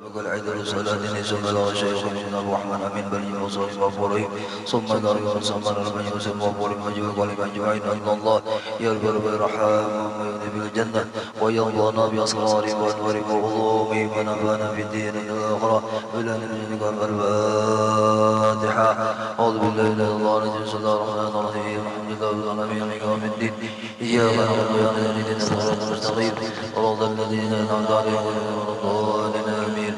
وقال عدل صلاة ثم لا شيخ من الرحمن أمين بل وصالح وفورهم ثم دار يونس من ربن يوسف وفور مجوع ولمن جوعين أن الله يربر برحام ويذهب الجنة ويرضانا بأسرار وأنور وعظومه ونفانا في الدين الآخرة إلى نبيك الفاتحة أعوذ بالله من الشيطان الرجيم بسم الله الرحمن الرحيم الحمد لله رب العالمين مالك يوم الدين إياك نعبد وإياك نستعين اهدنا الصراط المستقيم صراط الذين أنعمت عليهم غير المغضوب عليهم آمين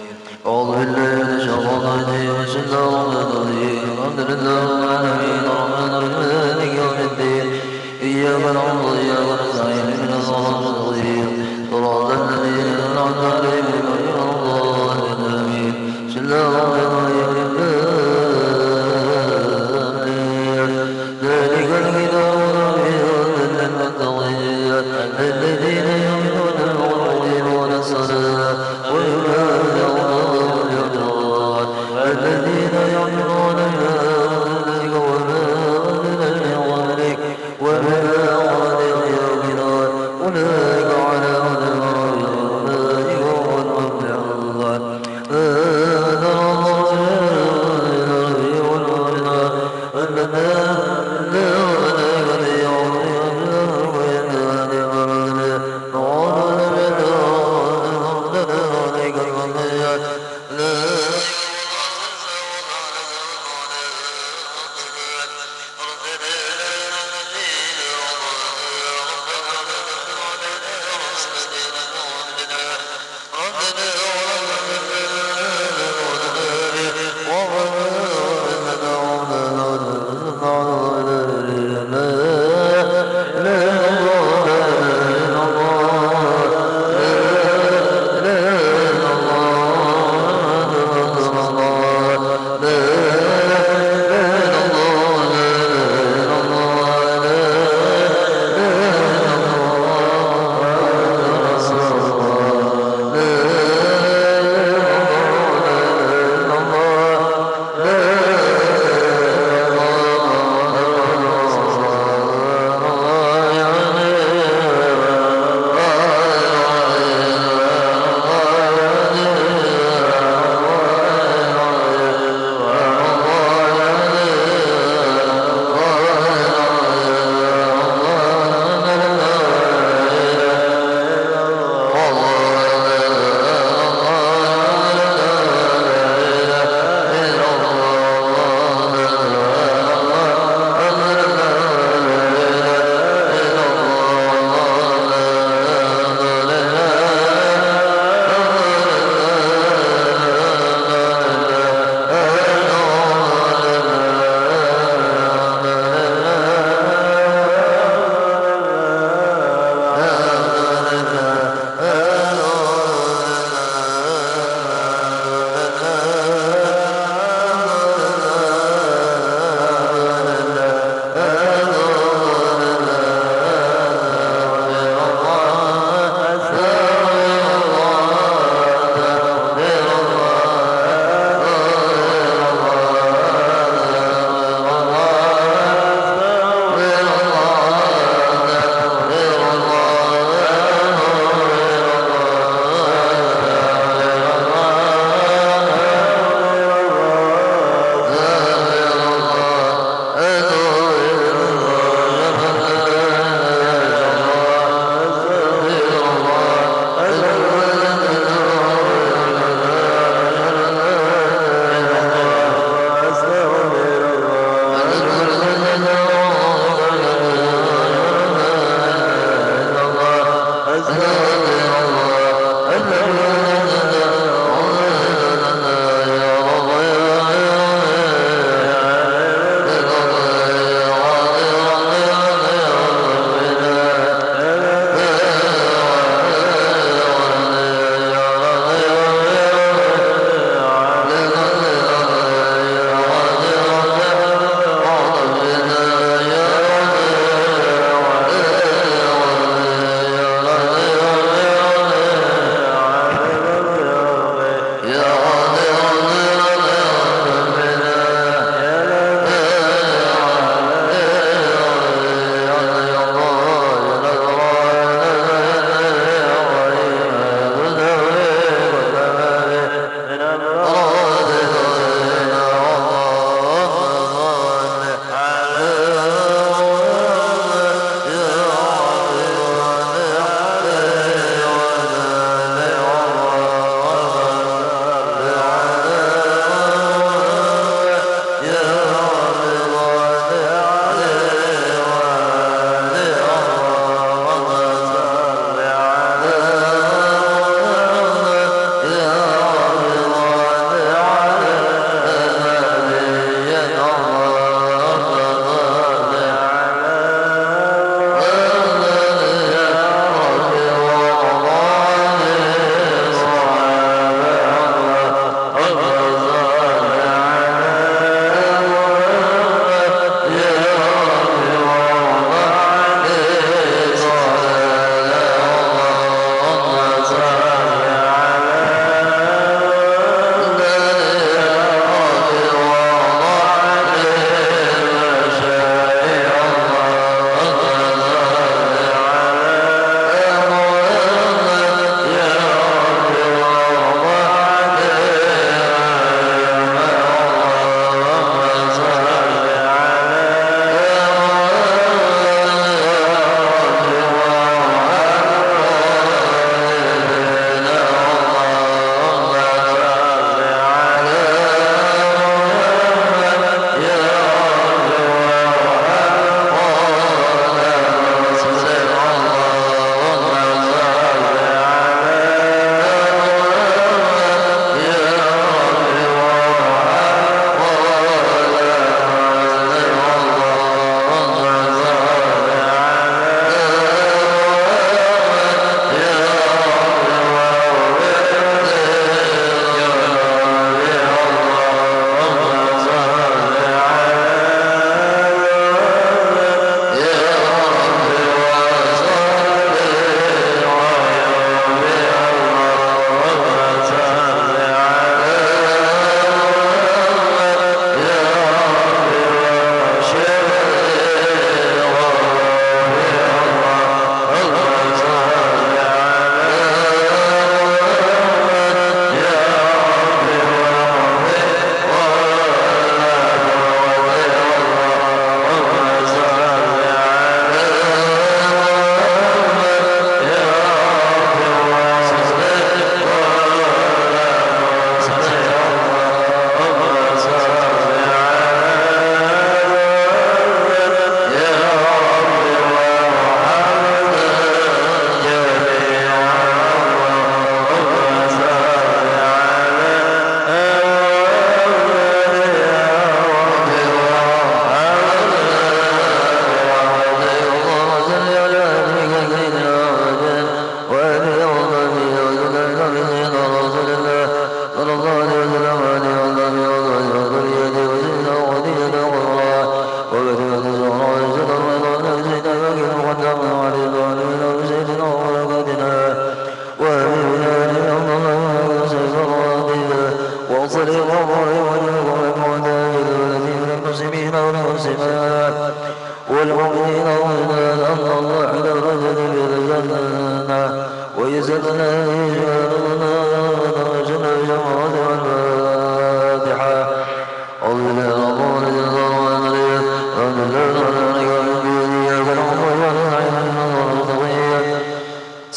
أعوذ بالله من الشيطان الرجيم بسم الله الرحمن الرحيم الحمد لله رب العالمين الرحمن الرحيم مالك يوم الدين إياك نعبد وإياك نستعين اهدنا الصراط المستقيم صراط الذين أنعمت عليهم غير المغضوب عليهم آمين بسم الله الرحمن الرحيم ذلك الكتاب الذين يؤمنون ويقيمون الصلاة ويؤمنون الذين يؤمنون بذلك وما أنزل من قبلك وما أنزل من قبلك أولئك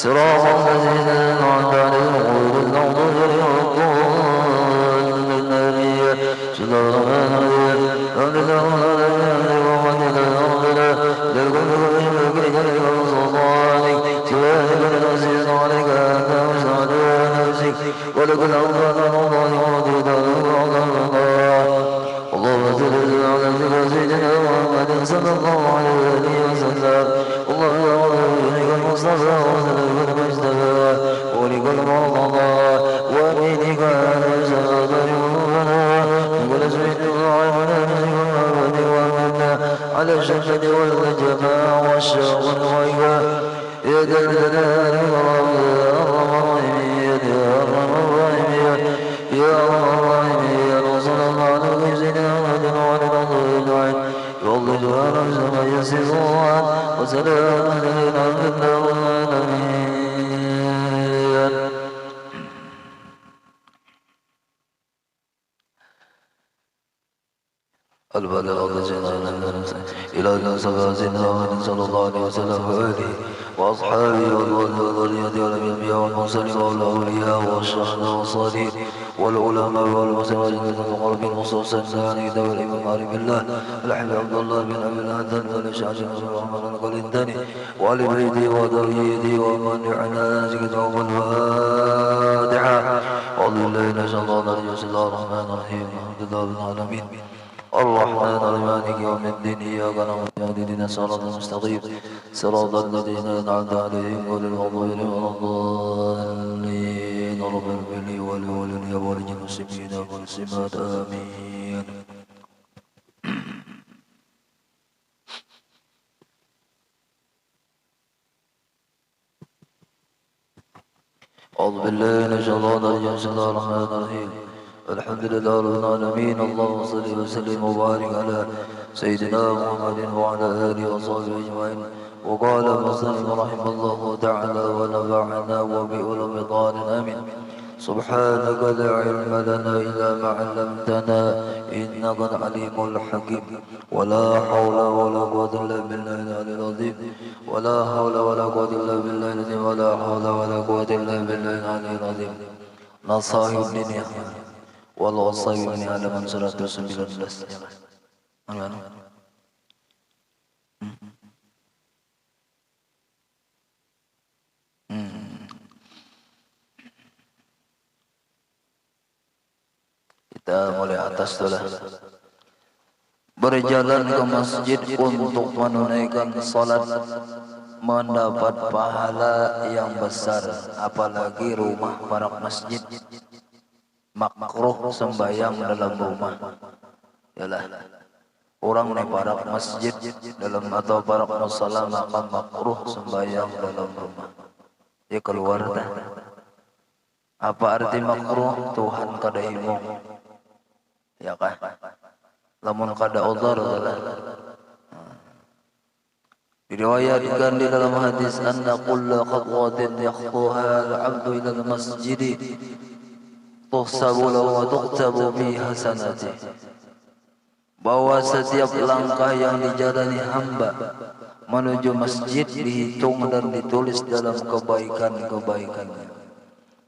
صراط الذين أنعمت عليهم غير المغضوب عليهم ولا الضالين آمين بسم الله الرحمن الرحيم الحمد لله رب العالمين الرحمن الرحيم لكل عليك سلطانك سبحانك نسيت عليك أنت مسعد نفسك ولكل أمر الله ورضيت اللهم صل على سيدنا محمد صلى الله عليه وسلم اللهم ولك المصطفى وسلك المجتبى ولك المرتضى وبيدك على سبب يومنا وكل سبيل وعيمنا محمد ومنا على الشمس والجماع والشوق والغيبة يا ذا الجلال والإكرام يا أرحم الراحمين يا أرحم الراحمين يا أرحم الراحمين وصلى الله على سيدنا محمد وعلى آله أجمعين يوضح على السماء يسيرون وسلام علينا في العالمين. البلاغ إلى أن سيدنا محمد صلى الله عليه وسلم وآله وأصحابه والذرية والأنبياء والمرسلين والأولياء والشهداء والصالحين والعلماء والمسلمين والمقربين خصوصا عن كتاب الإمام عارف الله الحمد عبد الله بن أبي الهدى والأشعري والرحمن القلنداني وآل بيته وذريته ومن يعنى كتاب الفاتحة أعوذ بالله من الشيطان الرجيم بسم الله الرحمن الرحيم الحمد لله رب العالمين الرحمن الرحيم مالك يوم الدين إياك نعبد واهدنا الصراط المستقيم صراط الذين أنعمت عليهم غير المغضوب عليهم ولا الضالين رب اغفر لي ولوالدي وللمسلمين والمسلمات آمين. أعوذ بالله من الشيطان الرجيم بسم الله الرحمن الرحيم الحمد لله رب العالمين اللهم صل وسلم وبارك على سيدنا محمد وعلى آله وصحبه أجمعين. وقال المصنف رحمه الله تعالى ونفعنا وبأولم طال آمين. سبحانك لا علم لنا إلا ما علمتنا إنك العليم الحكيم ولا حول ولا قوة إلا بالله العلي العظيم ولا حول ولا قوة إلا بالله العظيم ولا حول ولا قوة إلا بالله العلي العظيم. نصائح الدنيا والوصايا من halaman 119. Mana? Kita mulai atas dulu. Berjalan ke masjid untuk menunaikan salat mendapat pahala yang besar, apalagi rumah para masjid. Makruh sembahyang dalam rumah. Yalah, orang nih para masjid dalam atau para musalla maka makruh sembahyang dalam rumah. Dia keluar dah. Apa arti makruh? Tuhan kada himung. Ya kan? Lamun kada udhar adalah. Diriwayatkan di dalam hadis anna kulla khatwatin yakhuha al-'abdu ila al-masjid tuhsabu lahu wa tuktabu bi hasanati, bahwa setiap langkah yang dijalani hamba menuju masjid dihitung dan ditulis dalam kebaikan-kebaikannya.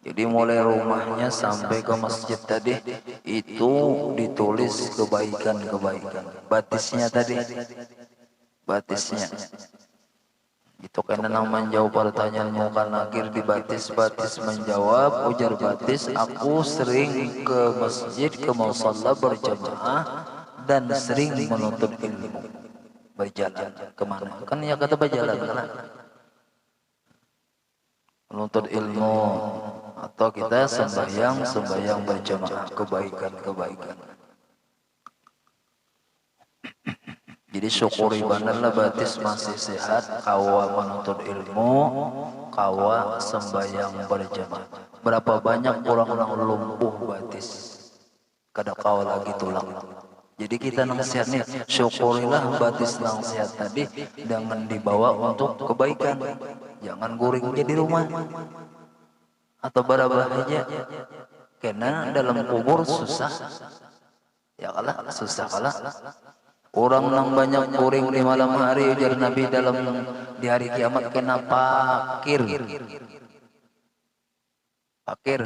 Jadi mulai rumahnya sampai ke masjid tadi itu ditulis kebaikan-kebaikan. Batisnya tadi, batisnya itu karena nang menjawab pertanyaan Munkar Nakir di batis menjawab, ujar batis, aku sering ke masjid, ke musalla berjamaah dan sering menuntut ilmu. Berjalan kemana? Kan ya kata berjalan kan? Menuntut ilmu atau kita sembahyang berjamaah, kebaikan-kebaikan. Jadi syukuri banarlah batis masih sehat, kawa menuntut ilmu, kawa sembahyang berjamaah. Berapa banyak orang-orang lumpuh batis, kada kawa lagi tulang. Jadi kita nasihat nih, syukurilah batis nang sehat tadi dengan dibawa untuk kebaikan. Jangan guringnya di rumah atau barabahnya, karena dalam kubur susah. Ya kalah susah kalah. Orang nang banyak kuring di malam hari ujar Nabi dalam di hari kiamat kena pakir. Pakir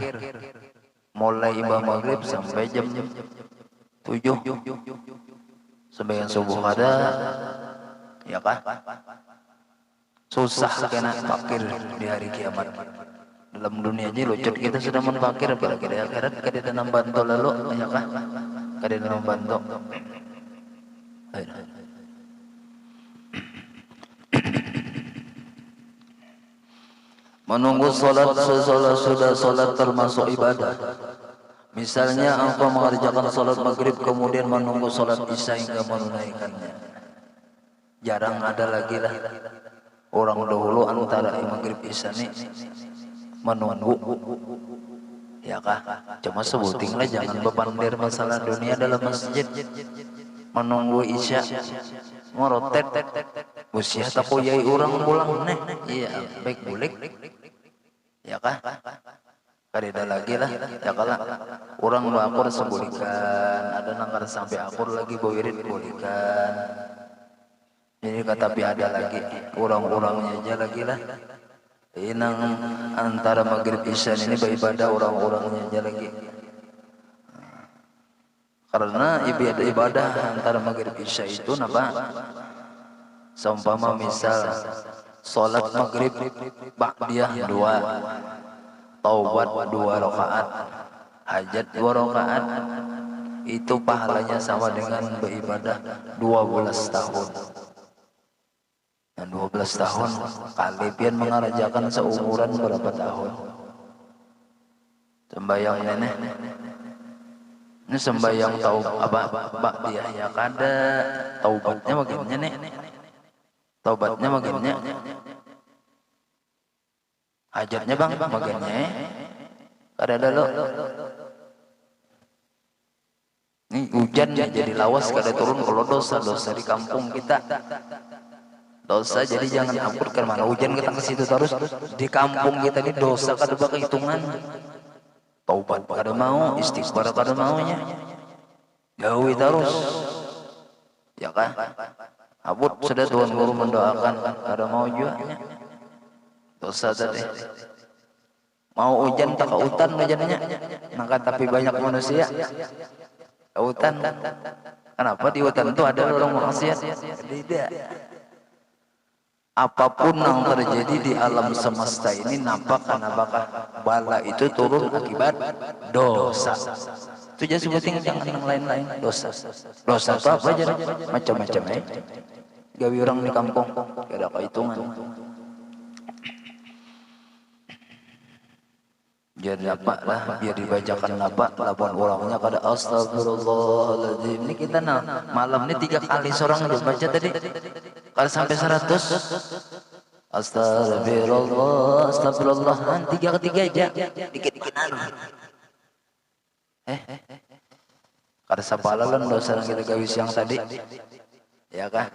mulai imbah maghrib sampai jam 7 sembahyang subuh ada ya kan susah kena pakir di hari kiamat. Dalam dunia aja lucut kita sudah menpakir apalagi di akhirat kada tanam bantu lalu ya kan kada tanam bantu. Menunggu salat sesudah sudah salat termasuk ibadah. Misalnya engkau mengerjakan salat maghrib kemudian menunggu salat isya hingga menunaikannya. Jarang ada lagi lah orang dahulu antara maghrib isya ini menunggu. Ya kah? Cuma sebuting lah jangan bepandir masalah dunia dalam masjid. Menunggu isya merotet usia tak yai orang pulang nih. Iya baik bulik. Ya kah? Kada lagi lah ya kalah orang akur sebulikan ada nangkar sampai akur lagi bawirit bulikan. Jadi tapi ada lagi orang-orangnya aja lagi lah inang antara maghrib isya ini beribadah orang-orangnya aja lagi karena ibadah antara maghrib isya itu napa seumpama misal salat maghrib ba'diyah 2 taubat 2 rakaat, hajat 2 rakaat, itu pahalanya sama dengan beribadah 12 tahun. Dan 12 tahun kali pian mengerjakan seumuran berapa tahun? Sembayang nenek. Ini sembayang bak dia ya kada taubatnya bagiannya nih. Taubatnya bagiannya. Hajatnya bang, bagiannya kada ada lo. Ini hujan jadi lawas kada turun kalau dosa di kampung kita. Dosa jadi jangan ampun ke mana hujan kita ke situ terus di kampung kita ini dosa kada bakal hitungan. Taubat kada mau, istighfar kada maunya. Jauhi terus. Ya kan? Abut sudah Tuhan Guru mendoakan kada mau juga. Dosa tadi mau hujan tak ke hutan hujannya maka tapi banyak manusia ke hutan. Kenapa di hutan itu ada orang maksiat? Tidak. Apapun yang terjadi di alam semesta ini nampak karena bakal bala itu turun akibat dosa. Itu aja sebutin jangan yang lain-lain dosa. Dosa itu apa aja macam-macam gawi orang di kampung tidak ada kehitungan. Jadi apa lah biar dibacakan apa laporan orangnya kada astagfirullahaladzim. Ini kita malam ini 3 kali seorang udah baca tadi kalau sampai 100 astagfirullah astagfirullah 3 ketiga aja dikit-dikitan kada sapalalan dosa yang kita gawi siang tadi ya kah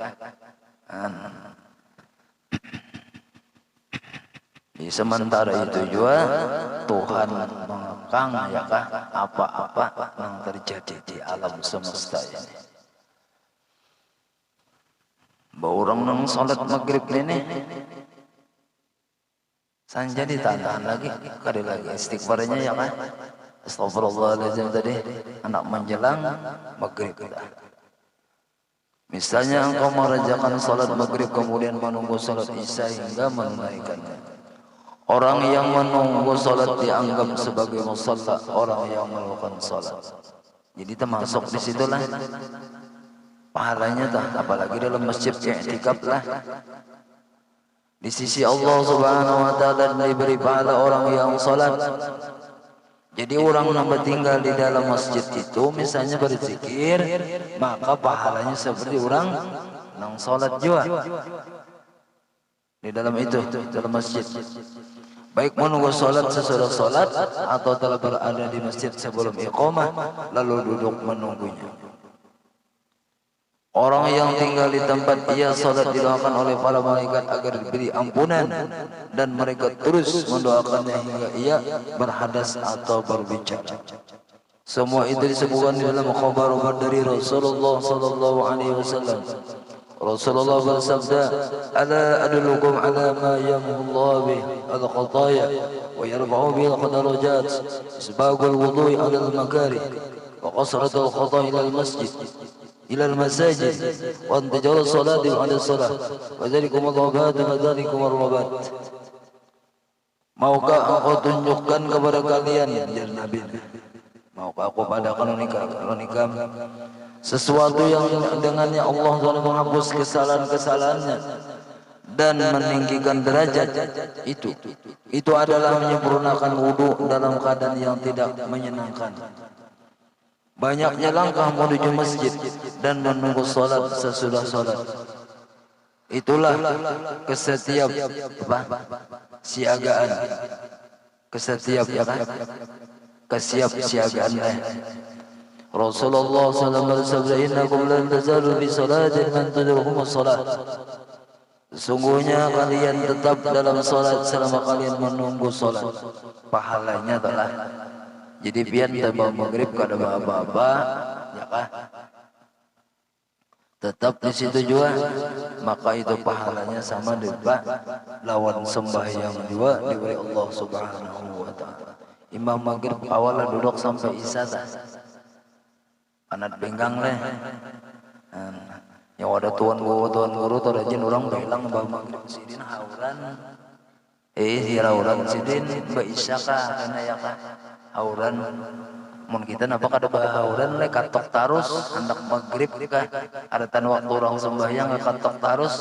di sementara itu juga Tuhan mengekang ya kah apa-apa yang terjadi di alam semesta ini. Orang nang salat maghrib ini sanja ditahan lagi kada lagi istighfarnya ya kah astagfirullahaladzim tadi anak menjelang maghrib kita. Misalnya engkau mengerjakan salat maghrib kemudian menunggu salat isya hingga menunaikannya. Orang yang menunggu salat dianggap sebagai musalla orang yang melakukan salat. Jadi termasuk di situlah pahalanya tah apalagi dalam masjid i'tikaf lah. Di sisi Allah Subhanahu wa taala diberi pahala orang yang salat. Jadi orang yang tinggal di dalam masjid itu misalnya berzikir maka pahalanya seperti orang yang salat juga. Di dalam itu dalam masjid. Baik menunggu salat sesudah salat atau telah berada di masjid sebelum iqamah lalu duduk menunggunya. Orang yang tinggal di tempat ia salat didoakan oleh para malaikat agar diberi ampunan dan mereka terus mendoakannya hingga ia berhadas atau berbicara. Semua itu disebutkan di dalam khabar dari Rasulullah sallallahu alaihi wasallam. Rasulullah bersabda, "Ala adullukum ala ma yamhu Allah bih al-khataya wa yarfa'u bihi al-darajat, isbagul wudu'i ala al-makarih wa qasratul khata' ila al-masjid ila al-masajid wa intijar salati ala salah wa dzalikum al-wabat wa dzalikum al-wabat." Maukah engkau tunjukkan kepada kalian, ya Nabi, maukah aku padakan nikah sesuatu yang dengannya Allah SWT menghapus kesalahan-kesalahannya dan meninggikan derajat. Itu adalah menyempurnakan wudu dalam keadaan yang tidak menyenangkan, banyaknya langkah menuju masjid dan menunggu sholat sesudah sholat. Itulah kesiapsiagaan, kesiapsiagaan. Rasulullah SAW bersabda, "Innakum lan tazalu fi salatin man tudrukum as-salat." Sesungguhnya kalian tetap dalam salat selama kalian menunggu salat. Pahalanya telah. Jadi biar tambah maghrib kada apa-apa, ya kah? Tetap di situ juga, maka itu pahalanya sama dengan lawan sembahyang juga diberi Allah Subhanahu wa taala. Imam maghrib awalnya duduk sampai isya dah. Anak benggang leh. Yang ada tuan guru tuh rajin orang bilang bahwa maghrib sidin hauran. Hauran sidin ba isya kah kana ya kah? Hauran mun kita napa kada bahauran le katok tarus hendak maghrib kah ada tan waktu orang sembahyang katok tarus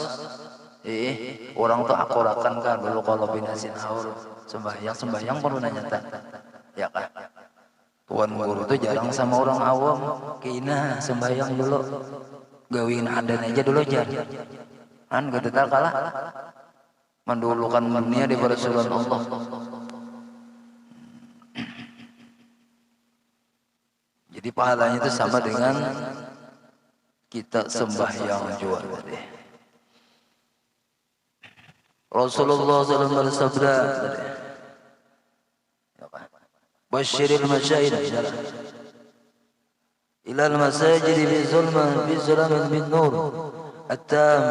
orang tuh akurakan kah dulu kalau binasin haur sembahyang perlu nanya tan ya kah tuan guru tuh jarang sama orang awam kina sembahyang dulu gawin adan aja dulu jar kan gak kalah mendulukan dunia di Rasulullah Allah. Jadi pahalanya itu sama dengan kita sembahyang juga. Rasulullah SAW bersabda, "Basyiril masyayikh ila al-masajid bi zulman min nur at-tam."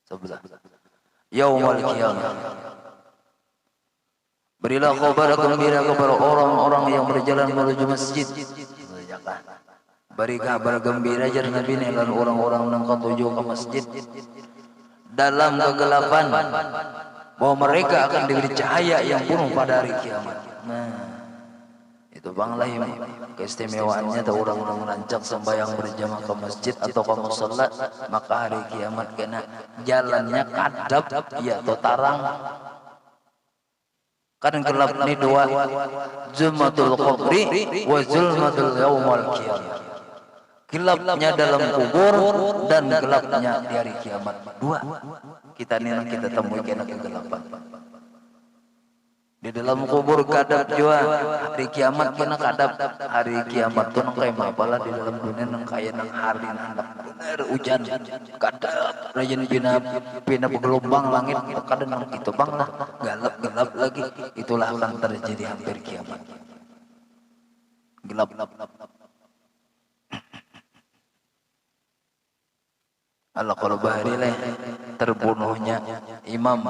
Sebelah yaumul qiyamah. Berilah kabar gembira kepada orang-orang yang berjalan menuju masjid. Beri kabar gembira jar Nabi dan orang-orang yang ketujuh ke masjid dalam kegelapan bahwa mereka akan diberi cahaya yang penuh pada hari kiamat. Nah, itu banglah keistimewaannya tuh orang-orang rancak sembahyang berjamaah ke masjid atau ke musalla, maka hari kiamat kena jalannya kadap ya atau tarang. Kan gelap ini dua, zulmatul qabri wa zulmatul yaumul qiyamah. Gelapnya dalam kubur dan gelapnya di hari kiamat. Dua. Kita temui kena kegelapan. Di dalam kubur kadap juga, hari kiamat kena kadap. Hari kiamat tuh nang kayak apalah di dalam dunia nang kayak nang hari nang bener hujan kadap rajin pina gelombang langit kadang nang itu bang lah gelap lagi, itulah akan terjadi hampir kiamat. Gelap. Allah kalau bahari leh terbunuhnya Imam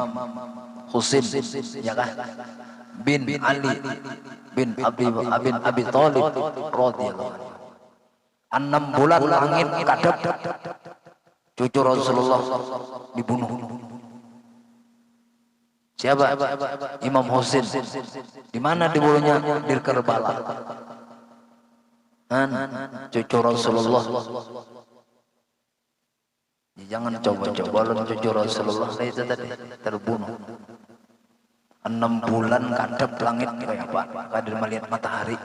Husain ya kah bin Ali bin Abi Thalib radhiyallahu anhu. 6 bulan langit kadap cucu Rasulullah dibunuh. Siapa? Imam Husain. Di mana dibunuhnya? Di Karbala. Cucu Rasulullah. Jangan coba-coba cucu Rasulullah itu tadi terbunuh. 6 bulan kadap langit kayak apa? Kadir melihat matahari.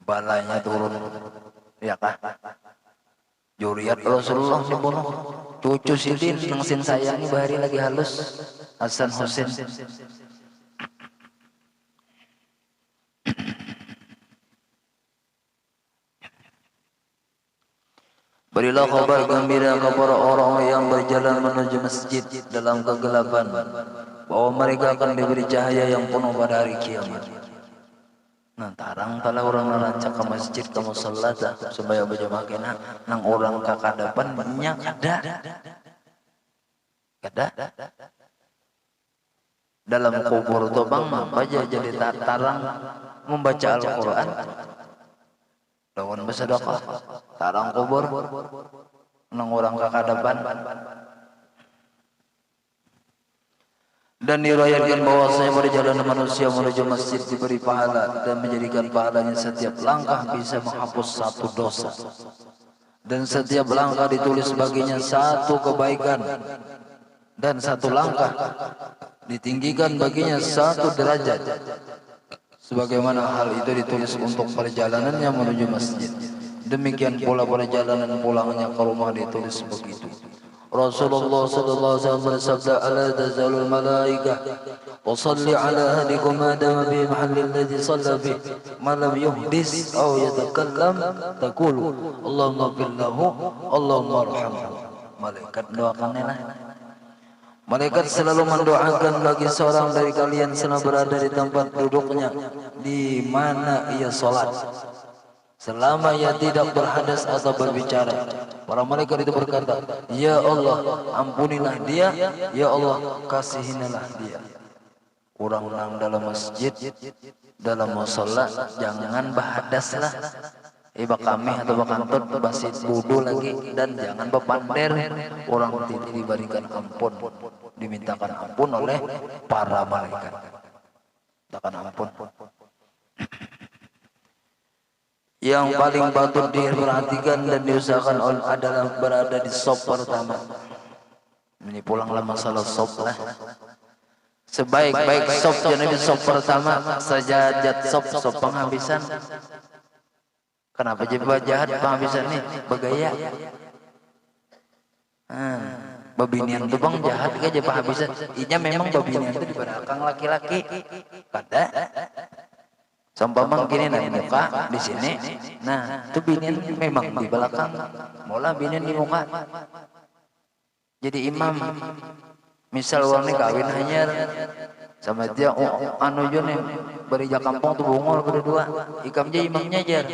Balanya turun, ya kah? Juriat Rasulullah dibunuh. Cucu Sidin yang sin sayangi bahari lagi halus, Hasan Husain. Berilah kabar gembira kepada orang yang berjalan menuju masjid dalam kegelapan bahwa mereka akan diberi cahaya yang penuh pada hari kiamat. Nah, tarang tala orang narancak ke masjid ke musalla supaya berjamaah kena nang orang kakadapan nya kada dalam kubur tuh bang baca jadi tarang membaca Al-Quran lawan bersedekah tarang kubur nang orang kakadapan. Dan diriwayatkan bahwasanya perjalanan manusia menuju masjid diberi pahala dan menjadikan pahalanya setiap langkah bisa menghapus satu dosa dan setiap langkah ditulis baginya satu kebaikan dan satu langkah ditinggikan baginya satu derajat sebagaimana hal itu ditulis untuk perjalanannya menuju masjid. Demikian pula perjalanan pulangnya ke rumah ditulis begitu. Rasulullah sallallahu alaihi wasallam bersabda, "Ala tazalul malaikah wa salli ala ahadikum adama fi mahalli alladhi shalla fi ma lam yuhdis aw yatakallam taqulu Allahumma ighfir lahu Allahumma arhamhu." Malaikat doakannya. Malaikat selalu mendoakan bagi seorang dari kalian selama berada di tempat duduknya di mana ia salat. Selama ia tidak berhadas atau berbicara, para malaikat itu berkata, "Ya Allah, ampunilah dia, ya Allah, kasihinilah dia." Orang-orang dalam masjid, dalam musholla, jangan berhadaslah. Iba kami atau bakantut basit wudu lagi dan jangan bepander. Orang tidak diberikan ampun, dimintakan ampun oleh para malaikat. Mintakan ampun. Yang paling patut diperhatikan dan diusahakan adalah berada di sop pertama. Ini pulanglah masalah sop lah. Sebaik-baik sop jadi di sop pertama, sajajat sop penghabisan. Kenapa jadi jahat penghabisan nih? Begaya. Babinian tuh bang jahat aja penghabisan. Inya memang babinian itu di belakang laki-laki. Kada. Seumpama gini di muka di sini, nah itu binian memang di belakang, mola binian di muka. Jadi imam, misal warna kawin hanyar, sama dia anu nih berija kampung tuh bungol berdua, ikam je imamnya jar,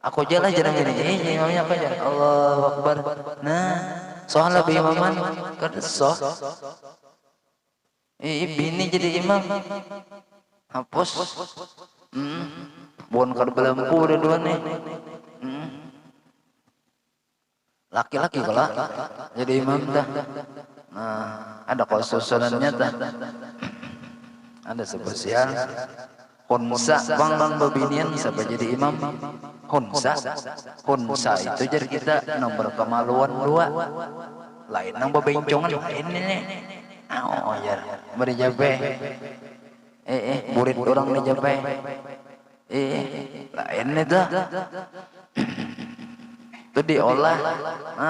aku jalan jarang ini, imamnya apa jar, Allahu Akbar. Nah, soal lebih imaman, kan soh, bini jadi imam, hapus. Bukan kada belempu dua nih. Laki-laki kalau jadi imam dah. Nah, ada khususannya dah. Ada spesial. Hunsa bang babinian siapa jadi imam? Hunsa. Hunsa itu jadi kita nomor kemaluan dua. Lain nang bebencongan lain ini. Oh ya, beri jabe. Murid orang ni jabai. Lain itu. Itu diolah.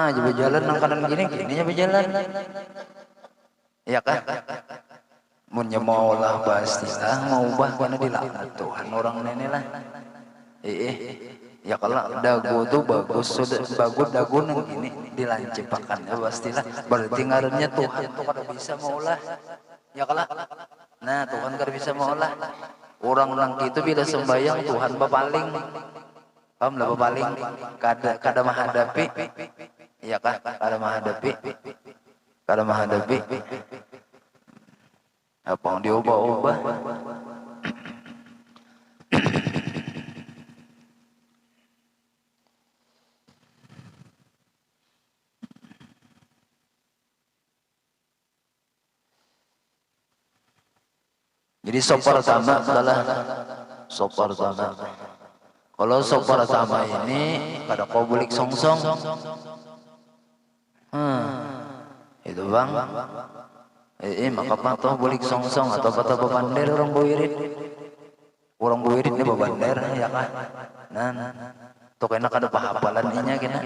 Jadi jalan nang kanan gini nya berjalan. Ya kan? Munnya mau lah pastilah mau ubah karena dilaknat Tuhan orang ini lah. Ya kalau dagu tuh bagus sudah bagus dagu nang gini dilancipakan ya pastilah. Berarti ngarannya Tuhan tuh kada bisa maulah. Ya kalau nah Tuhan kada bisa maulah. Orang itu bila sembahyang Tuhan bapaling. Paham lah bapaling. Kada menghadapi. Ya kah? Kada menghadapi. Kada menghadapi. Apa yang diubah-ubah? Jadi sop pertama adalah sop pertama. Kalau sop pertama ini kada kau bulik songsong. Itu bang. Maka patah bulik songsong atau patah bebander orang buirit. Orang buirit ini bebander ya kan. Nah, tuh kena kada pahapalan inya kena.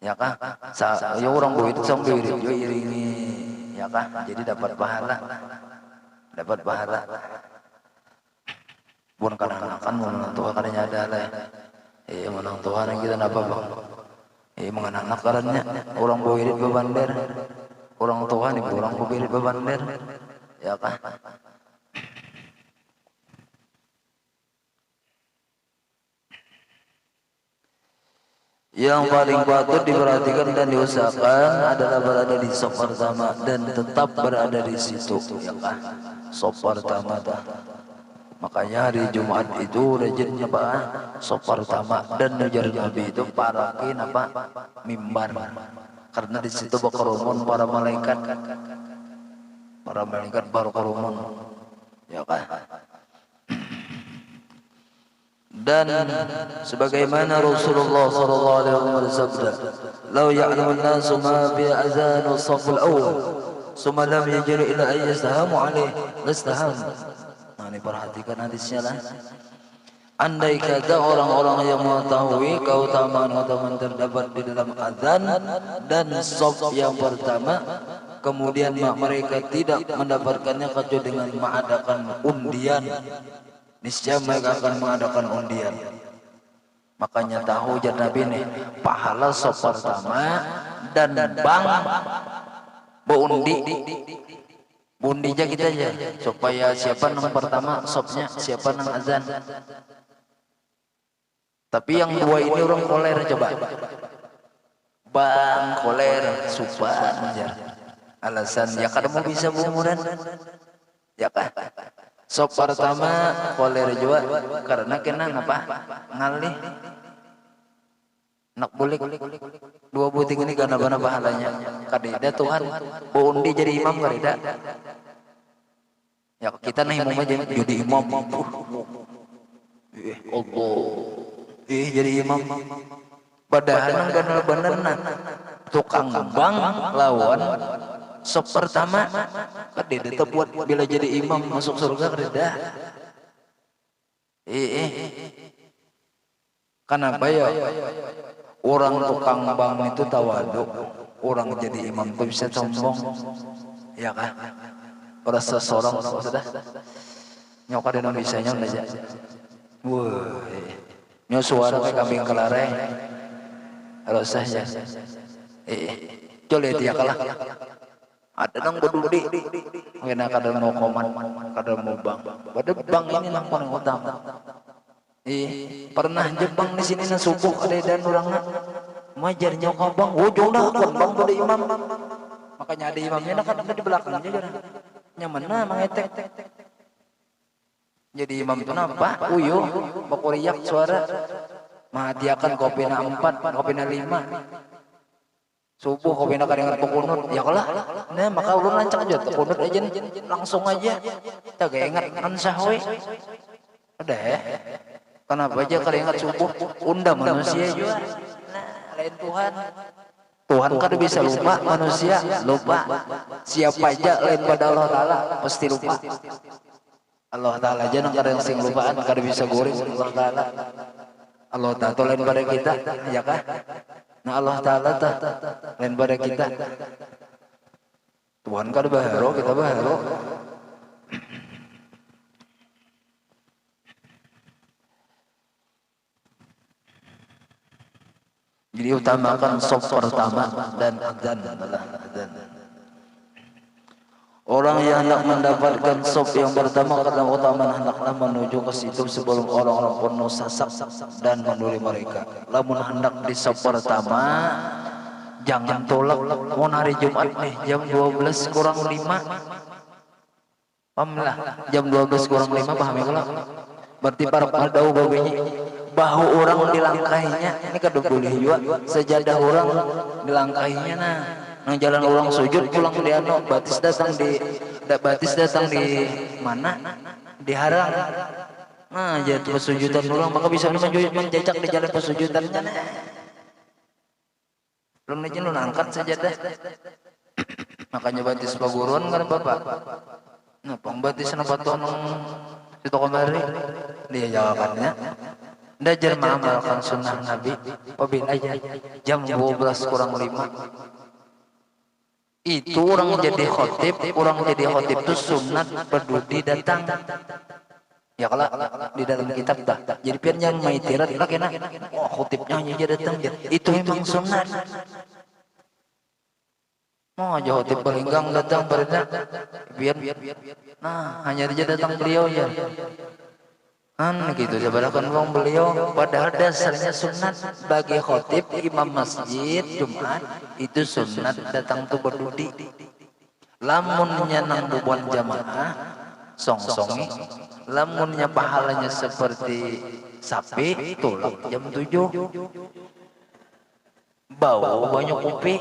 Ya kan. Ya orang buirit song buirit jo iringi. Ya kan. Jadi dapat pahala. Dapat pahala. Bukan karena akan menang Tuhan karena ada lah. Menang Tuhan yang kita napa bang? Menganak karenanya orang buirit bebander. Orang Tuhan ibu orang buirit bebander. Ya kan? Yang paling patut diperhatikan dan diusahakan adalah berada di saf pertama dan tetap berada di situ, ya kan? Saf pertama dah. Makanya hari Jumat itu rajinnya apa? Saf pertama, dan ujar Nabi itu parakin apa? Mimbar. Karena di situ berkerumun para malaikat. Para malaikat baru kerumun, ya kan? Dan sebagaimana Rasulullah sallallahu alaihi wasallam bersabda, "Lau ya'lamu an-nasu ma fi azan as-saff al-awwal, summa lam yajidu ila an yastahamu alaihi, lastahamu." Nah, ini perhatikan hadisnya lah. Andai kata orang-orang yang mengetahui keutamaan-keutamaan terdapat di dalam azan dan saf yang pertama, kemudian mereka tidak mendapatkannya kecuali dengan mengadakan undian, niscaya mereka akan mengadakan undian. Makanya tahu ujar Nabi nih, pahala saf pertama dan bang bundi aja kita aja, supaya siapa nang pertama safnya, siapa nang azan. Tapi yang dua ini orang koler, coba bang koler supan aja. Alasan ya kadang bisa bumuran, ya kan? Sop pertama koler juga karena kena apa? Ngalih nak boleh dua buting ini karena mana pahalanya? Kadida Tuhan undi jadi imam kadida. Ya kita nih imam aja jadi imam. Allah. Jadi imam. Padahal bener-bener tukang bang lawan sop pertama kadida terbuat bila jadi imam masuk surga kadida. Kenapa ya? Orang tukang bang itu tawadu, orang jadi imam itu bisa sombong, ya kan? Rasa seorang sudah nyokap dan bisanya aja. Wah, nyo suara kayak kambing kelareng, harus saja. Coba dia kalah. Ada nang berdudi, kena kadang mau koman, kadang mau bang. Pada bang ini nang paling utama. Pernah Jepang di sini na subuh ada dan orang nak majar nyokap bang, ujung dah kan bang pada imam. Makanya ada imamnya nak ada di belakang aja kan. Nyaman na mangetek. Jadi imam itu nampak uyuh, bakuriyak suara, mahadiakan kopi na 4, kopi na 5. Subuh kopi na kadang kunut, ya kalah. Nah maka ulun lancang aja kunut aja langsung aja. Tak ingat ansahwe. Ada ya. Kenapa aja kalau ingat subuh undang manusia juga. Nah, lain Tuhan. Tuhan kan bisa lupa, manusia lupa. Siapa aja lain pada Allah Ta'ala pasti lupa. Allah Ta'ala aja kadang sing lupaan, kadang bisa goreng Allah Ta'ala. Allah Ta'ala lain pada kita, ya kan? Nah Allah Ta'ala lain pada kita. Tuhan kan baharu, kita baharu. Jadi utamakan saf pertama dan adzan adalah adzan. Orang yang hendak mendapatkan saf yang pertama karena utama hendaklah menuju ke situ sebelum orang-orang penuh sasak dan menduli mereka. Lamun hendak di saf pertama, jangan tolak. Mau hari Jumat nih jam 12 kurang 5. Paham lah, jam 12 kurang 5 paham ya kalau? Berarti para padau babenya bahu orang dilangkahinya, ini kan boleh juga sejadah orang dilangkahinya. Nah nang jalan orang sujud pulang dia no batis datang di mana diharang. Nah jadi pesujudan orang maka bisa menjejak di jalan pesujudannya. Belum aja lu angkat sejadah. Makanya batis paguruan kan bapak. Nah pembatis napa tonong itu kemarin dia jawabannya. Dajar mengamalkan sunnah Nabi apabila jam 12 kurang 5 itu orang jadi khotib itu sunat berdudi datang ya kalau di dalam kitab dah jadi pian yang maitirat lah kena khotibnya aja datang itu memang sunat mau aja khotib berenggang datang berda biar nah hanya aja datang beliau ya Gitu jabarakan wong beliau, padahal dasarnya sunat bagi khotib imam masjid Jumat itu sunat datang tuh berdudi. Lamunnya nang bubuan jamaah songsongi, lamunnya pahalanya seperti sapi tulak jam 7 bau banyak kopi.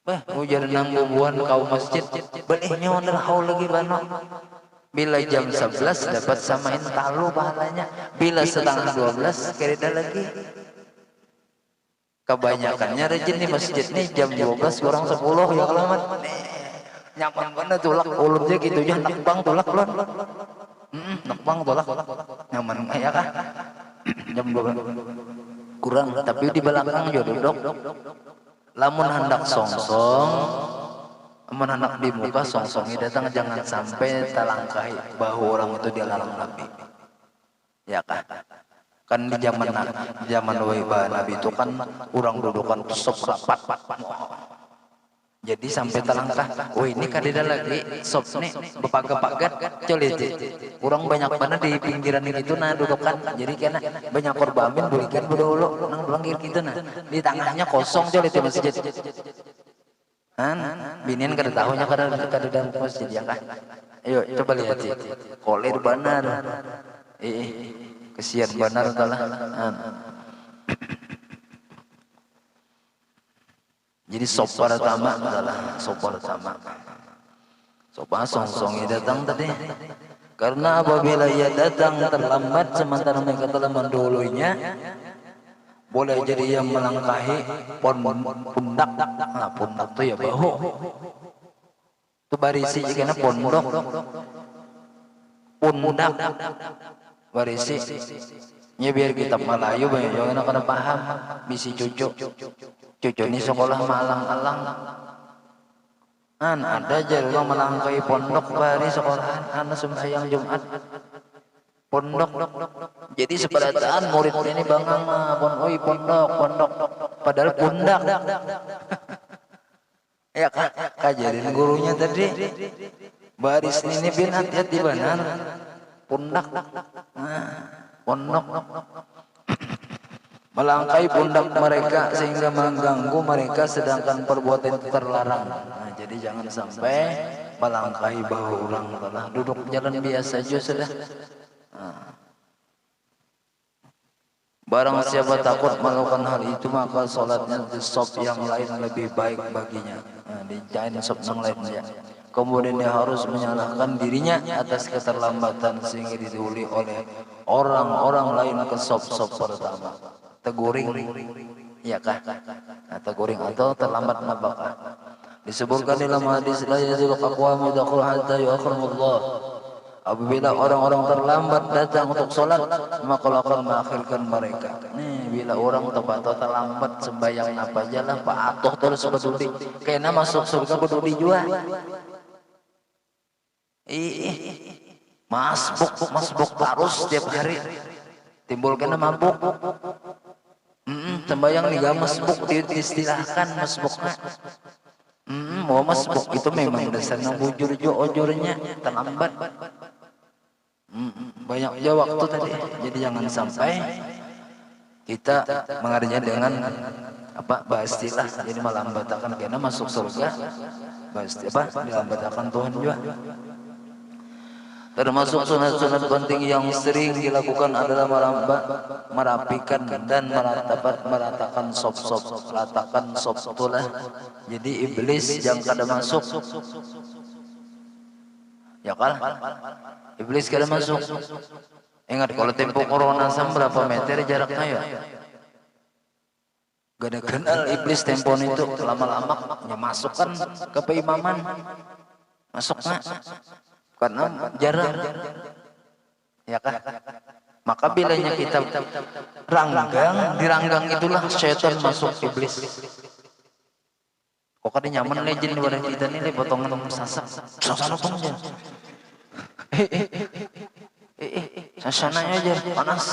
Hujan nang bubuan kau masjid belihnya wonder haul lagi banok. Bila jam 11 dapat samain talu pahalanya, bila setengah 12 kereda lagi. Kebanyakannya rajin di masjid nih jam 12 kurang 10 ya kelamat. Nyaman banget tulak ulutnya gitu ya, nakbang tulak lon. Nakbang tulak. Nyaman ya kah? Jam 12 kurang, tapi di belakang jo duduk. Lamun hendak songsong, amun hendak di muka songsongi datang, jangan sampai talangkahi bahu orang itu dilarang Nabi. Ya kah? Kan di zaman waiba Nabi itu kan orang dudukan sop rapat. Jadi sampai talangkah, oh ini kadida lagi sop nih bepaga-pagat colit. Orang banyak mana di pinggiran itu nah dudukan. Jadi kena banyak korbamin belikan dulu nang belangkir gitu nah. Di tengahnya kosong colit di masjid. Binian kada tahunya kada dalam masjid ya kan. Ayo coba lihat sih. Kolir benar. Kesian benar talah. Jadi sop pertama adalah sop pertama. Sopa songsongi datang tadi. Karena apabila ia datang terlambat sementara mereka telah mendahulunya, boleh jadi ia melangkahi pundak. Nah, pundak itu ya bahu. Itu barisi jika pondok. Pundak. Barisi. Ya biar kita Melayu banyak yang kena paham. Bisi cucu. Cucu ini sekolah malang-alang. Ada jalur melangkahi pondok bari sekolahan. Anak sembahyang Jumat. Pondok. Jadi seberataan murid ini bangang pondok. Padahal pundak. Ya kajarin gurunya tadi. Baris ini bin hati-hati benar. Pundak. Pondok. Melangkahi pundak mereka sehingga mengganggu mereka sedangkan perbuatan itu terlarang. Jadi jangan sampai melangkahi bahu orang telah duduk jalan biasa aja sudah. Barang siapa takut melakukan hal itu maka sholatnya di sop yang lain lebih baik baginya. Dijain sop yang lainnya. Kemudian dia harus menyalahkan dirinya atas keterlambatan sehingga didahului oleh orang-orang lain ke sop-sop pertama. Teguring, ya kah? Teguring atau terlambat apakah? Disebutkan dalam hadis la yazil aqwamu dakhul hatta yu'akhirullah. Apabila orang-orang terlambat datang untuk sholat, maka Allah akan mengakhirkan mereka. Nih, bila orang tepat terlambat sembahyang apa aja lah, Pak Atoh terus berdudi. Kena masuk surga berdudi juga. Masbuk terus setiap hari. Timbul kena mabuk. Sembahyang nih gak masbuk, diistilahkan masbuknya. Mau masbuk itu memang dasarnya bujur ojurnya terlambat. Banyak aja waktu tadi. Jadi jangan sampai kita mengartinya dengan bahastilah. Jadi melambatakan karena masuk surga. Dilambatakan Tuhan juga. Termasuk sunat-sunat penting yang sering dilakukan adalah merapikan dan meratakan sop-sop. Ratakan sop itulah. Jadi iblis yang kada masuk. Ya kan? Iblis kada masuk. Ingat kalau tempo corona berapa meter jaraknya ya? Gak ada kenal iblis tempo itu lama-lama ya masuk kan ke peimaman. Masuknya. Karena jarang, ya kan? Maka bilanya kita ranggang, di ranggang itulah setan masuk iblis. Kok kada nyaman legend wadah kita nih potongan sasak, sasana pun sasananya aja panas.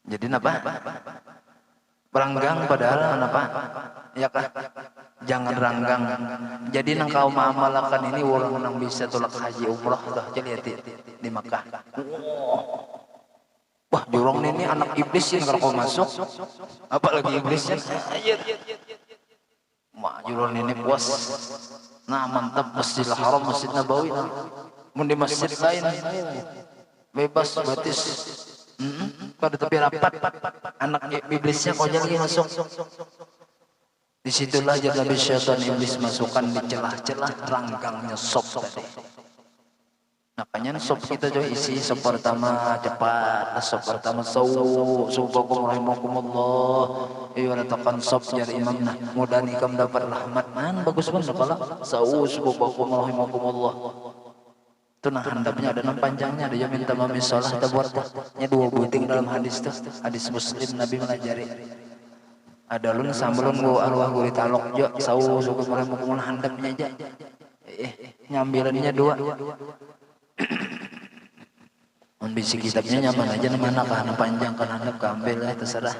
Jadi napa? Ranggang padahal apa? Ya kah? Jangan ranggang. Jadi nang kau mamalakan ini orang nang bisa tolak haji umrah dah jadi di Makkah. Wah, jurong ini anak iblis ini kalau kau masuk. Apalagi iblisnya. Mak jurong ini puas. Nah, mantap Masjidil Haram, Masjid Nabawi. Mun di masjid lain bebas batis. Pada tepi rapat anak iblisnya kau jadi masuk. Disitulah jadi syaitan iblis masukkan di celah-celah ranggangnya sop tadi. Makanya sop kita juga isi sop pertama cepat, sop pertama subukum rahimakumullah. Iya ratakan sop jadi imam nah mudah nikam dapat rahmat man bagus banget kepala subukum rahimakumullah. Itu nah handapnya ada enam panjangnya ada yang minta mami sholah kita buatnya 2 buting dalam hadis tuh hadis Muslim Nabi melajari. Ada lun sambalun gua arwah gua ditalok jo subukum rahimakumullah handapnya aja. Nyambilannya 2. Bisi kitabnya nyaman aja mana karena panjang kan handap keambil lah terserah.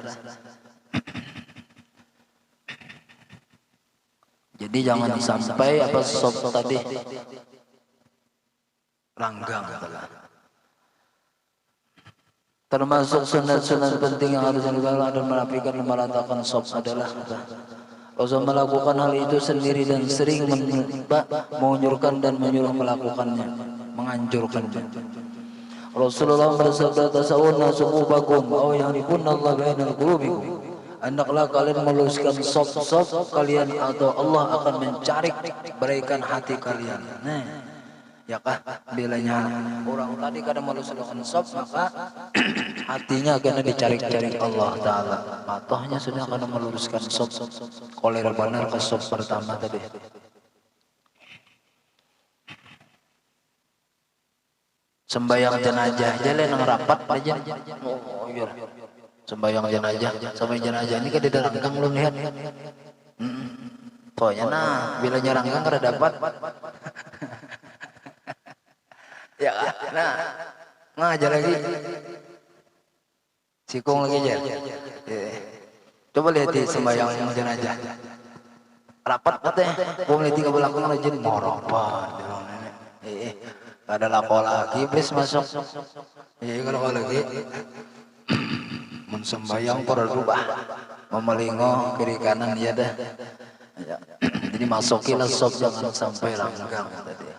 Jadi jangan sampai apa sop tadi ranggang termasuk sunat-sunat penting yang harus dilakukan dan merapikan dan meratakan sop adalah Rasul melakukan hal itu sendiri dan sering menganjurkan dan menyuruh melakukannya, menganjurkannya. Rasulullah bersabda tasawwurna suqubakum aw yahrifunna Allah bainal qulubikum. Hendaklah kalian meluluskan sop-sop kalian atau Allah akan mencari berikan hati kalian. Nah, ya kah bilanya orang tadi kadang meluluskan sop maka hatinya akan dicari-cari Allah Taala. Matohnya sudah akan meluruskan sop. Koler benar ke sop pertama tadi. Sembayang jenazah jalan yang rapat aja. Oh iya. Sembayang jenazah, sampai jenazah ini kan di ranggang lu lihat. Pokoknya nah, bila nyeranggang kada dapat. Ya, nah aja lagi. Sikung lagi aja. Coba lihat di sembayang jenazah. Rapat katanya, gua melihat ke belakang aja moropan. Ada lapo lagi, iblis masuk. Iya kalau lagi sembayang berubah, memelingo kiri kanan ya dah. Jadi masukilah sop jangan sampai ranggang tadi.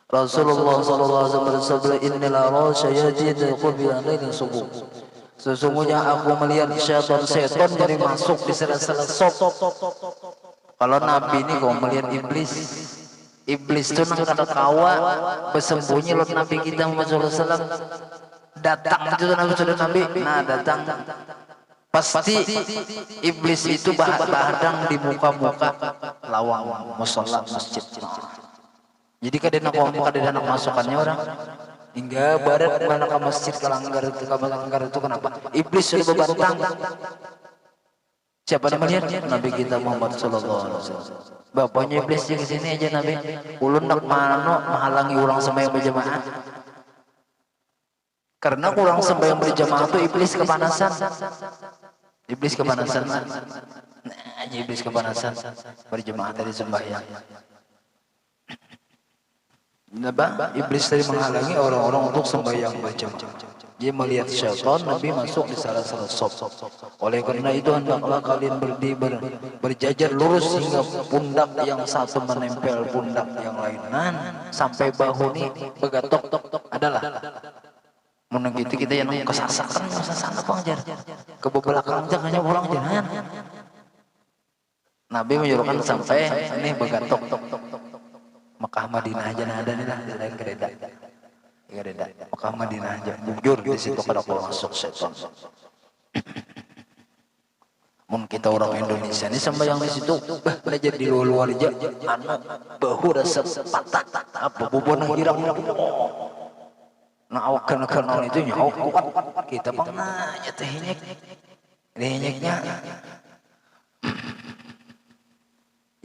Rasulullah SAW bersabda innal rasya yajid qurbi lailin subuh. Sesungguhnya aku melihat setan jadi masuk di sela-sela sop. Kalau Nabi ini kok melihat iblis. Iblis itu nang kata kawa bersembunyi lot Nabi kita Muhammad SAW datang itu Nabi. Nah datang pasti iblis itu bahadang di muka-muka lawang musola masjid. Jadi kadang nak masukannya orang hingga barat mana ke masjid kelanggar itu kenapa? Iblis sudah berbantang. Siapa yang melihat? Nabi kita Muhammad Sallallahu Alaihi Wasallam. Bapaknya iblis di sini aja Nabi. Ulun nak mano menghalangi orang sembahyang berjamaah. Karena orang sembahyang berjamaah itu iblis kepanasan. Iblis kepanasan. Nah, aja iblis kepanasan berjamaah tadi sembahyang. Naba iblis tadi menghalangi orang-orang untuk sembahyang berjamaah. Dia melihat syaitan, Nabi masuk di salah-salah sop. Oleh karena itu hendaklah kalian berjajar lurus hingga pundak yang satu menempel pundak yang lain. Sampai bahu ini begatok adalah. Menang gitu kita yang kesasakan bang jar. Ke belakang jangannya orang jangan. Nabi menyuruhkan sampai ini begatok. Mekah Madinah aja ada nih lah, lain kereta. Mekah Madinah aja, jujur di situ kada mau masuk setan. Mun kita orang Indonesia ini sembahyang di situ, belajar di luar aja, anak bahu rasa patah, apa bubur nang hirang. Nah awak kenal itu nyawa kita pernah ya tehnyeknya,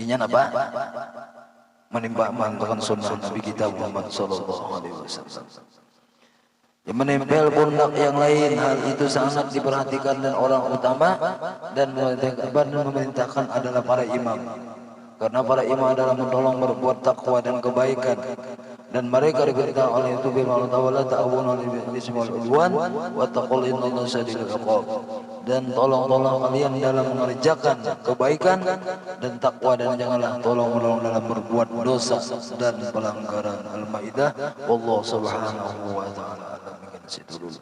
inya apa? Menimba mantukan sunnah Nabi kita Muhammad Sallallahu Alaihi Wasallam. menempel pundak yang lain. Hal itu sangat diperhatikan dan orang utama dan memerintahkan adalah para imam. Karena para imam adalah menolong berbuat takwa dan kebaikan. Dan mereka diberitahu oleh itu firman Allah Ta'ala ta'awunu bil ismi wal udwan wattaqul innallaha syadidul iqab. Dan tolong-tolong kalian dalam mengerjakan kebaikan dan takwa, dan janganlah tolong-menolong dalam berbuat dosa dan pelanggaran. Al-Maidah. Wallahu subhanahu wa ta'ala alam. Situ dulu.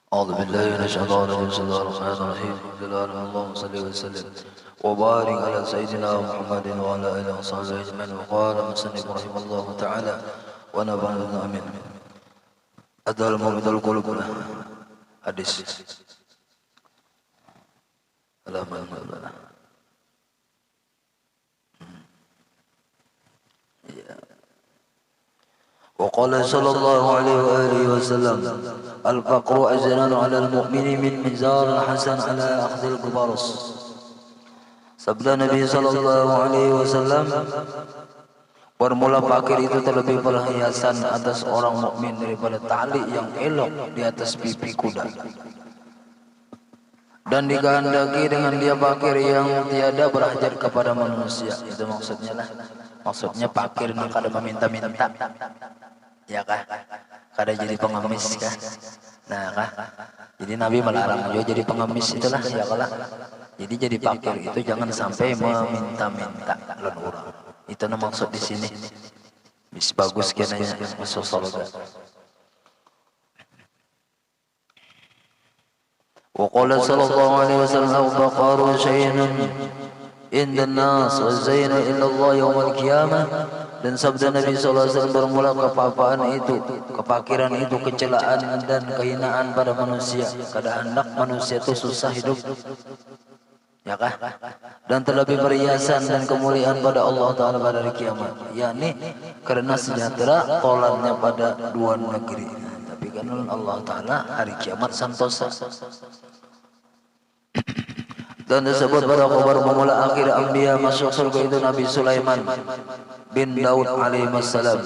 أعوذ بالله من الشيطان الرجيم. بسم الله الرحمن الرحيم. الحمد لله اللهم صل وسلم وبارك على سيدنا محمد وعلى آله وصحبه أجمعين. وقال المصنف رحمه الله تعالى ونفعنا آمين. أدى المؤمن القلوب حديث halaman berapa? وقال صلى الله عليه وآله وسلم الفقر أجنان على المؤمن من مزار الحسن على أخذ القبرص. Sabda Nabi sallallahu alaihi wasallam, bermula fakir itu terlebih perhiasan atas orang mukmin daripada tali yang elok di atas pipi kuda. Dan dikehendaki dengan dia fakir yang tiada berhajat kepada manusia. Itu maksudnya lah. Maksudnya fakir yang kada meminta-minta. Ya kah? Kada jadi pengemis kah? Nah kah? Jadi Nabi melarang juga jadi pengemis itulah, ya kah? Jadi jadi fakir itu jangan sampai meminta-minta lan urang. Itu nama maksud di sini. Bis bagus kenanya masuk surga. Wa qala sallallahu alaihi wasallam al-faqru shay'un inda an-nas wa zaina illa Allah yaumil qiyamah. Dan sabda Nabi sallallahu alaihi wasallam bermula kepapaan itu, kefakiran itu kecelaan dan kehinaan pada manusia. Kada hendak manusia itu susah hidup. Ya kah? Dan terlebih perhiasan dan kemuliaan pada Allah Ta'ala pada hari kiamat, yakni karena sejahtera tolannya pada dua negeri. Tapi kan Allah Ta'ala hari kiamat santosa. Dan disebut pada kabar pemula akhir anbiya masuk surga itu Nabi Sulaiman bin Daud alaihissalam.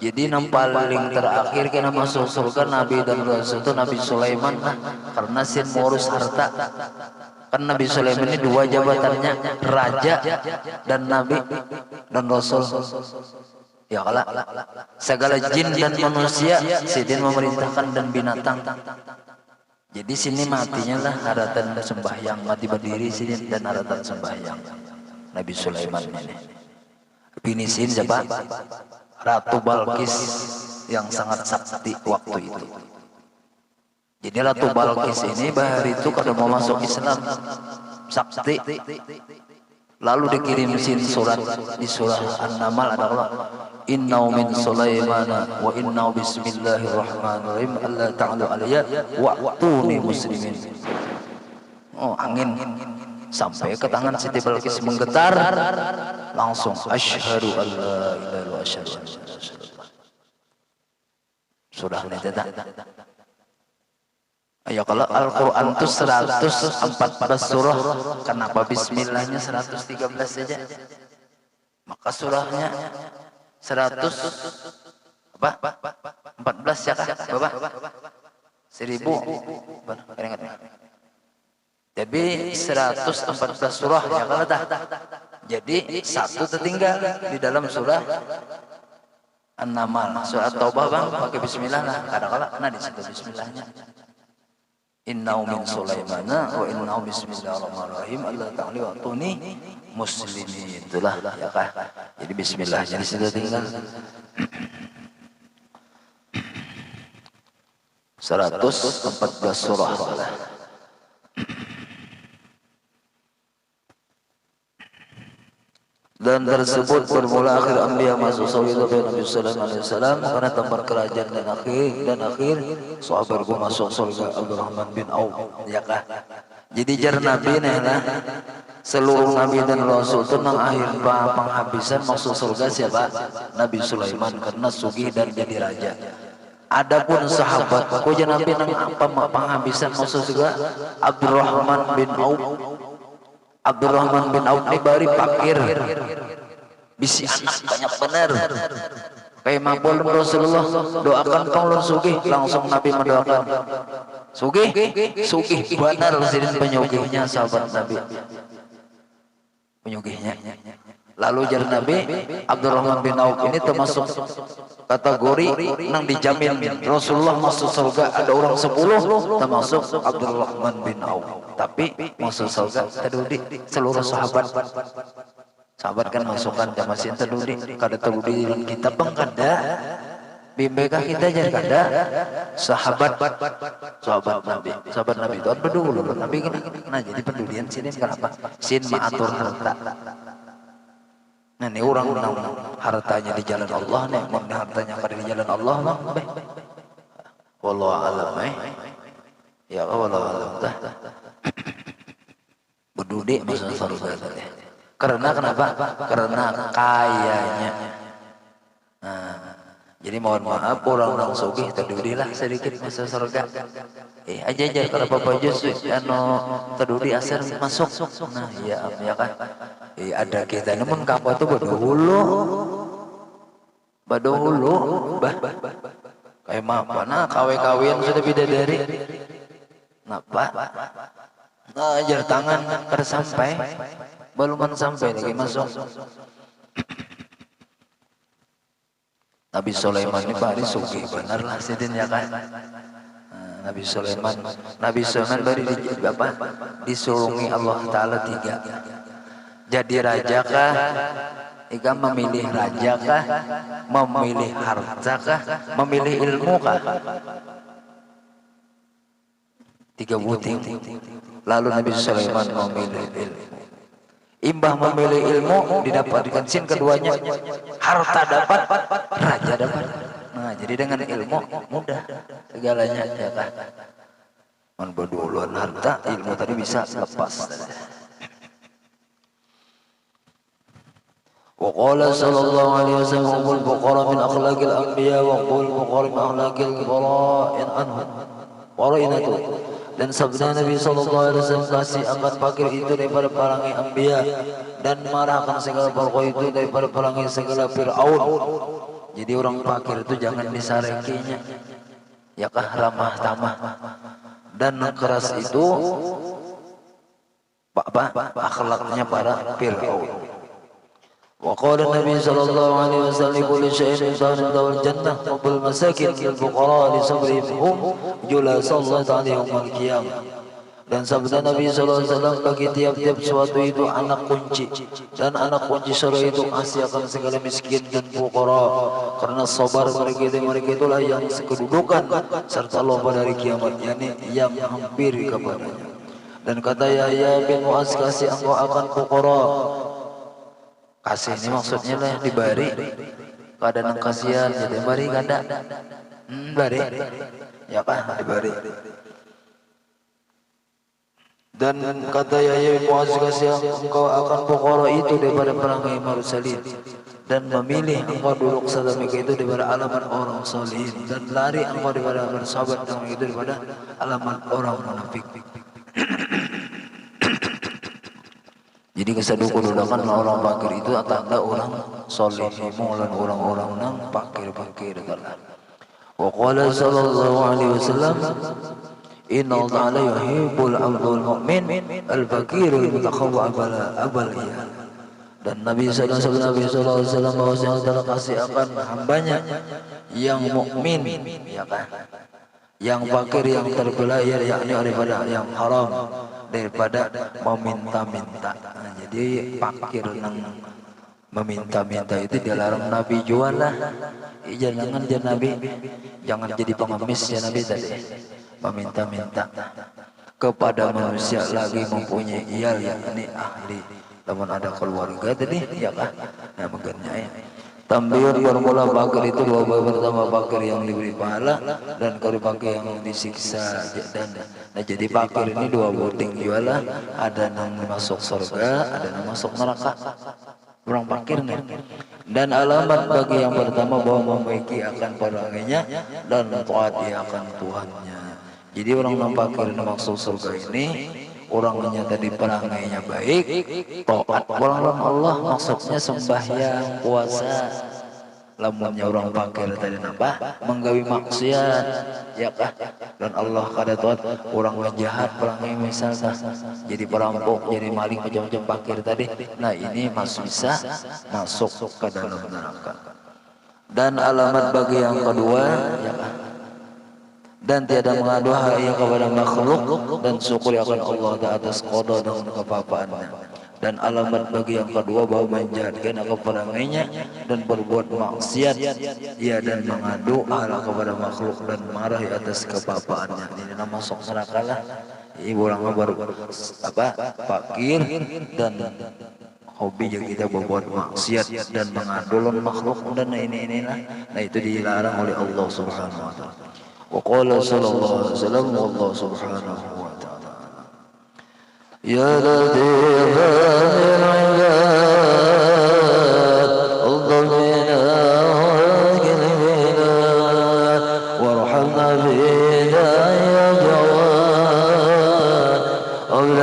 Jadi yang paling terakhir kena masuk surga Nabi dan Rasul itu Nabi Sulaiman lah, karena sin mengurus harta. Kan Nabi Sulaiman ini dua jabatannya, raja dan nabi dan rasul. Ya Allah, segala jin dan manusia sidin memerintahkan dan binatang. Jadi sini matinya lah haratan sembahyang, mati berdiri sini dan haratan sembahyang. Nabi Sulaiman ini. Binisin siapa? Ratu Balkis yang sangat sakti waktu itu. Jadi Ratu Balkis ini bahar itu kalau mau masuk Islam sakti. Lalu dikirim surat di surah An-Naml adalah Innahu min Sulaimana wa innahu bismillahirrahmanirrahim alla ta'alu alayya wa'tuni muslimin. Oh, angin sampai ke tangan Siti Balkis menggetar, langsung asyhadu an la ilaha illallah asyhadu anna rasulullah. Sudah nih tidak. Ayo kalau Al-Quran itu 114 surah, kenapa bismillahnya 113 saja? Maka surahnya 100 apa? 14 ya kah? Bapak? 1000. Jadi 114 surah ya kalau dah. Jadi satu tertinggal di dalam surah An-Naml. Surah Taubah bang pakai bismillah lah. Kadang-kadang kena di situ bismillahnya. Innahu min Sulaimana wa innahu bismillahirrahmanirrahim alla ta'ala wa'tuni muslimin. Itulah ya kah. Jadi bismillahnya di situ tinggal 114 surah. Dan tersebut bermula akhir anbiya masuk surga itu Nabi sallallahu alaihi wasallam karena tempat kerajaan dan akhir sahabat gua masuk surga Abdurrahman bin Auf ya kah. Jadi jar Nabi nah seluruh nabi dan rasul itu nang akhir penghabisan masuk surga siapa? Nabi Sulaiman karena sugih dan jadi raja. Adapun sahabat aku nabi nang penghabisan masuk surga Abdurrahman bin Auf. Abdurrahman bin Auf ini bari fakir, bisi anak banyak bener. Kayak mabul Rasulullah doakan penglun sugih, langsung Nabi mendoakan sugih, sugih benar sidin penyugihnya sahabat Nabi, penyugihnya. Lalu jar Nabi Abdurrahman bin Auf ini termasuk kategori yang dijamin Rasulullah masuk surga ada orang 10 termasuk Abdurrahman bin Auf. Tapi masuk surga terdudi seluruh sahabat. Sahabat kan masukkan jamasin terdudi kada terdudi dalam kitab pengkada bimbekah kita jadi kada sahabat Nabi itu berdulu Nabi kena jadi pendulian sini kenapa sin maatur harta. Nah ini orang hartanya di jalan Allah nih, mau hartanya kada di jalan Allah mah beh. Wallahu a'lam ya wallahu a'lam dah. Berdudi masa surga tadi. Karena kenapa? Karena kayanya. Nah, jadi mohon maaf orang sugih terdudilah sedikit masa surga. Aja kalau Bapak Yusuf terdudi asal masuk. Nah, ya kan. Ada kita namun kapal itu badahulu bah kayak apa nah kawe-kawian sudah bidadari napa nah jar tangan kada sampai baluman sampai lagi masuk. Nabi Sulaiman ini bari sugih benar lah sidin ya kan. Nabi Sulaiman bari disurungi Allah Ta'ala 3. Jadi raja kah? Ika memilih raja kah? Memilih harta kah? Memilih ilmu kah? 3 buting. Lalu Nabi Sulaiman memilih ilmu. Imbah memilih ilmu didapatkan sin keduanya. Harta dapat, raja dapat. Nah, jadi dengan ilmu mudah segalanya ya kan. Man berduluan harta, ilmu tadi bisa lepas. وقال صلى الله عليه وسلم قل الفقراء من أخلاق الأنبياء وقل الفقراء من أخلاق الفقراء عنهم ورئنته. Dan sabda Nabi sallallahu alaihi wasallam kasih akan fakir itu daripada perangai anbiya dan marahkan segala fakir itu daripada perangai segala Fir'aun. Jadi orang fakir itu jangan disarekinya. Ya kah ramah tamah. Dan keras itu akhlaknya para Fir'aun. وقال النبي صلى الله عليه وسلم كل شيء إنسان ذو الجنة وبالمساكين للفقراء لصبرهم هم جلس الله تعالى يوم القيامة. Dan sabda Nabi SAW bagi tiap-tiap suatu itu anak kunci. Dan anak kunci surga itu kasih akan segala miskin dan fuqara. Karena sabar mereka itulah yang sekedudukan serta Allah pada hari kiamat, yakni yang hampir kepadanya. Dan kata Yahya bin Mu'az kasih engkau akan fuqara. Kasih ini maksudnya lah dibari kada nang kasihan jadi bari kada bari ya kan dibari. Dan kata Yahya bin Mu'az kasih engkau akan fuqara itu daripada perangai mursalin dan memilih engkau duduk serta mereka itu daripada alamat orang solihin dan lari engkau daripada bersahabat dengan itu daripada alamat orang munafik. Jadi kesaduku dudakan orang fakir itu tanda orang soleh, mulan orang-orang nang fakir dalam. Wa qala sallallahu alaihi wasallam inna Allah yuhibbul 'abdul mu'min al-fakir al-mutakhawwa abal iyal. Dan Nabi sallallahu alaihi wasallam bahwasanya Allah kasih akan hambanya yang mukmin ya kan. Yang fakir yang terbelayar yakni daripada yang haram daripada meminta-minta. Nah, jadi fakir yang meminta-minta itu dilarang Nabi jual lah. Jangan jadi Nabi, jangan jadi pengemis ya Nabi tadi. Meminta-minta kepada manusia lagi mempunyai iyal yakni ahli. Namun ada keluarga tadi ya kan. Nah, makanya Tambihun bermula fakir itu dua babak. Pertama fakir yang diberi pahala dan kedua fakir yang disiksa. Dan nah jadi fakir ini dua buting jualah, ada yang masuk surga, ada yang masuk neraka. Orang fakir nih. Dan alamat bagi yang pertama bahwa memiliki akan peranginya dan taat ia akan Tuhannya. Jadi orang yang fakir ini masuk surga ini orangnya tadi perangainya baik, taat orang Allah, maksudnya sembahyang, puasa. Lamunnya orang fakir tadi napa? Menggawi maksiat, ya kah? Dan Allah kada taat orang jahat perangai misalnya jadi perampok, jadi maling, macam-macam fakir tadi. Nah ini masih bisa masuk ke dalam neraka. Dan alamat bagi yang kedua, ya kah? Dan tiada mengadu hanya kepada makhluk dan syukur akan Allah atas qada dan kepapaannya. Dan alamat bagi yang kedua bahwa menjahatkan keperangainya dan berbuat maksiat, ia dan mengadu Allah kepada makhluk dan marah atas kepapaannya. Ini nama masuk neraka lah. Ibu orang baru apa fakir dan hobinya kita berbuat maksiat dan mengadu makhluk dan ini. Nah itu dilarang oleh Allah Subhanahu wa taala. وقال صلى الله عليه وسلم والله سبحانه وتعالى يا لطيف بالعباد اضمنا وكلمنا وارحمنا بنا يا جواد قبل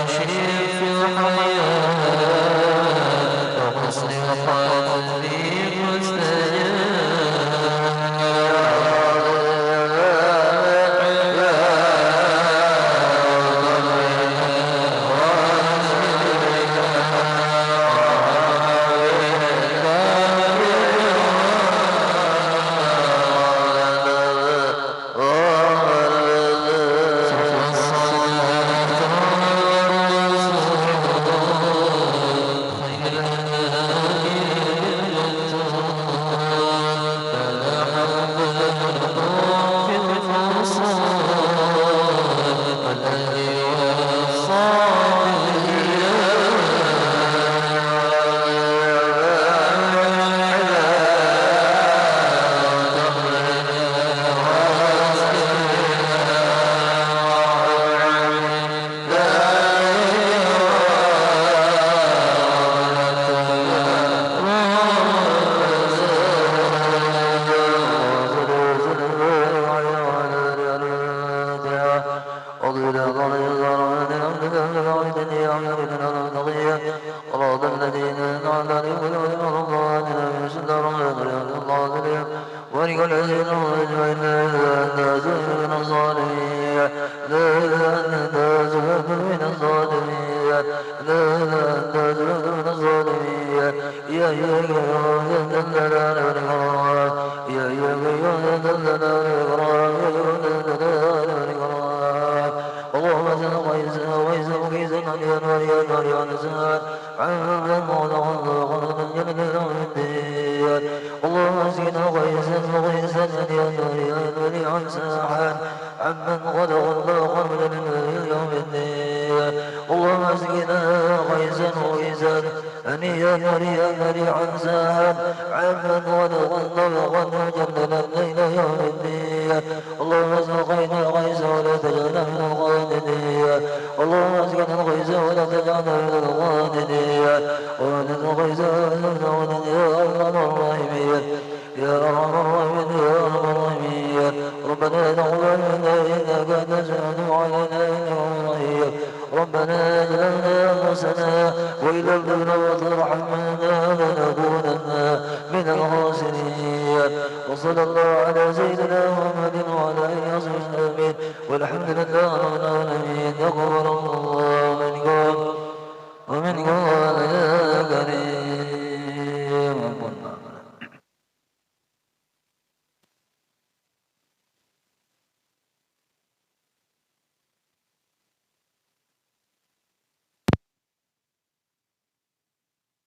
شريف الحياة وحسن وقات في وصلى الله على سيدنا محمد وعلى اله وصحبه اجمعين والحمد لله رب العالمين.